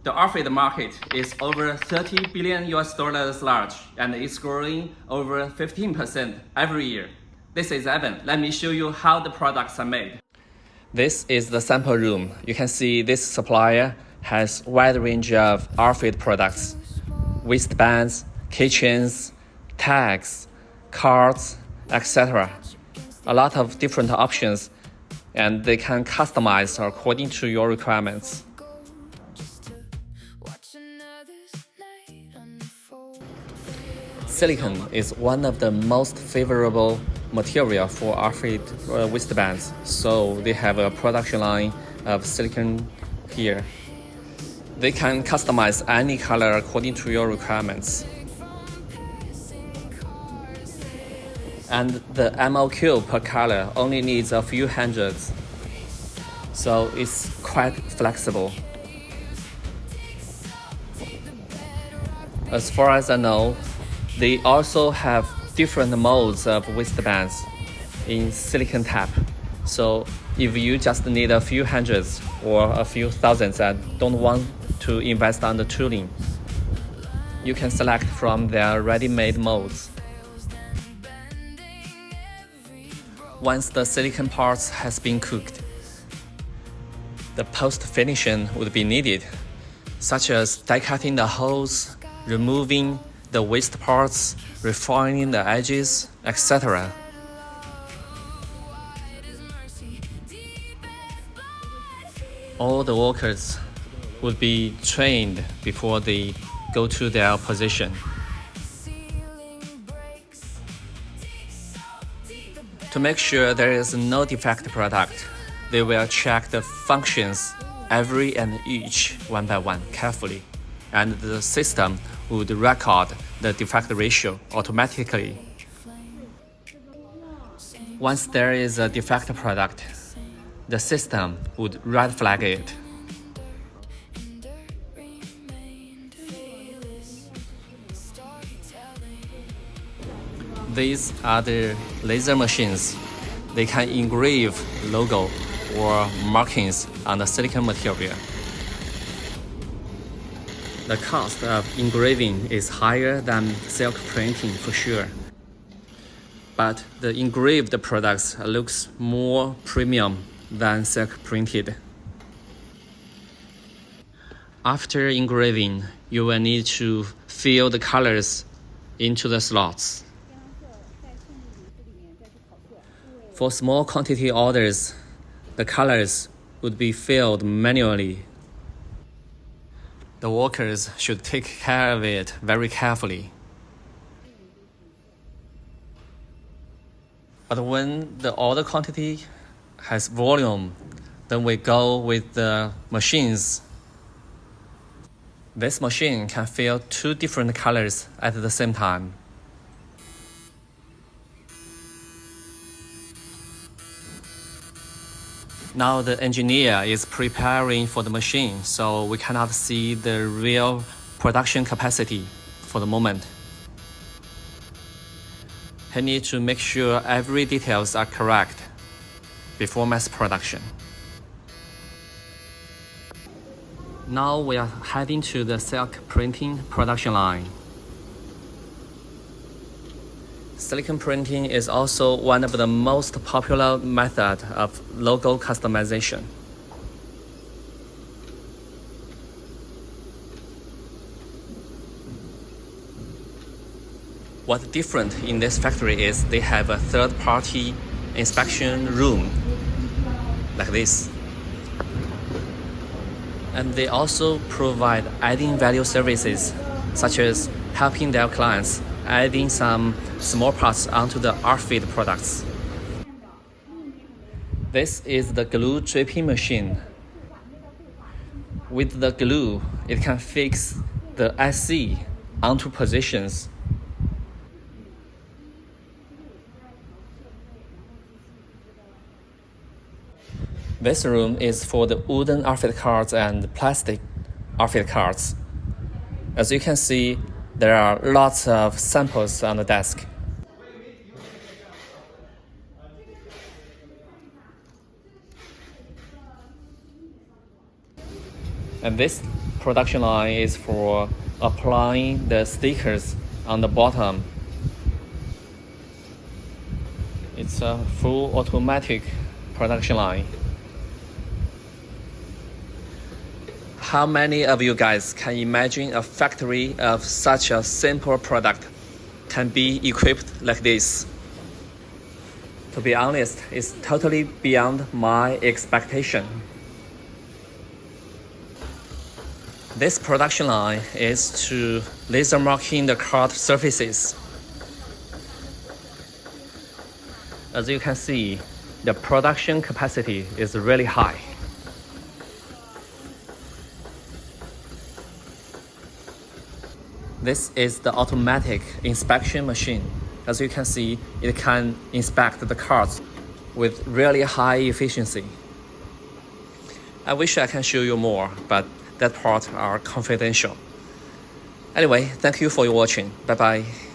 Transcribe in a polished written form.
The RFID market is over 30 billion US dollars large and it's growing over 15% every year. This is Evan. Let me show you how the products are made. This is the sample room. You can see this supplier has a wide range of RFID products, wristbands, keychains, tags, cards, etc. A lot of different options, and they can customize according to your requirements. Silicon is one of the most favorable material for RFID wristbands, so they have a production line of silicon here. They can customize any color according to your requirements. And the MOQ per color only needs a few hundreds, so it's quite flexible. As far as I know, they also have different modes of wristbands in silicon type. So if you just need a few hundreds or a few thousands and don't want to invest on the tooling, you can select from their ready-made molds. Once the silicon parts has been cooked, the post-finishing would be needed, such as die cutting the holes, removing the waste parts, refining the edges, etc. All the workers would be trained before they go to their position. To make sure there is no defect product, they will check the functions every and each one by one carefully, and the system would record the defect ratio automatically. Once there is a defect product, the system would red flag it. These are the laser machines. They can engrave logo or markings on the silicon material. The cost of engraving is higher than silk printing for sure, but the engraved products looks more premium than silk printed. After engraving, you will need to fill the colors into the slots. For small quantity orders, the colors would be filled manually. The workers should take care of it very carefully. But when the order quantity has volume, then we go with the machines. This machine can fill two different colors at the same time. Now the engineer is preparing for the machine, so we cannot see the real production capacity for the moment. He needs to make sure every details are correct before mass production. Now we are heading to the silk printing production line. Silicon printing is also one of the most popular methods of logo customization. What's different in this factory is they have a third-party inspection room, like this. And they also provide adding value services, such as helping their clients adding some small parts onto the RFID products. This is the glue dripping machine. With the glue, it can fix the IC onto positions. This room is for the wooden RFID cards and plastic RFID cards. As you can see, there are lots of samples on the desk. And this production line is for applying the stickers on the bottom. It's a full automatic production line. How many of you guys can imagine a factory of such a simple product can be equipped like this? To be honest, it's totally beyond my expectation. This production line is to laser marking the card surfaces. As you can see, the production capacity is really high. This is the automatic inspection machine. As you can see, it can inspect the cards with really high efficiency. I wish I can show you more, but that part are confidential. Anyway, thank you for your watching. Bye bye.